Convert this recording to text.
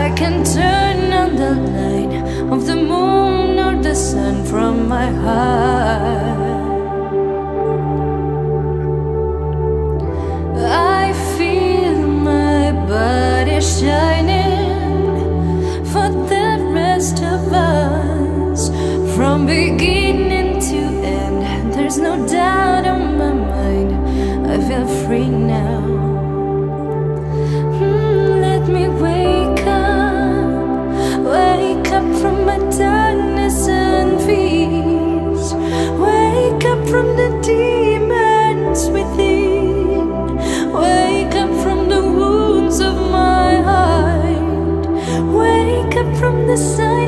I can turn on the light of the moon or the sun from my heart. I feel my body shining for the rest of us, from beginning to end. There's no doubt on my mind, I feel free now. Let me wake up from my darkness and fears. Wake up from the demons within. Wake up from the wounds of my heart. Wake up from the silence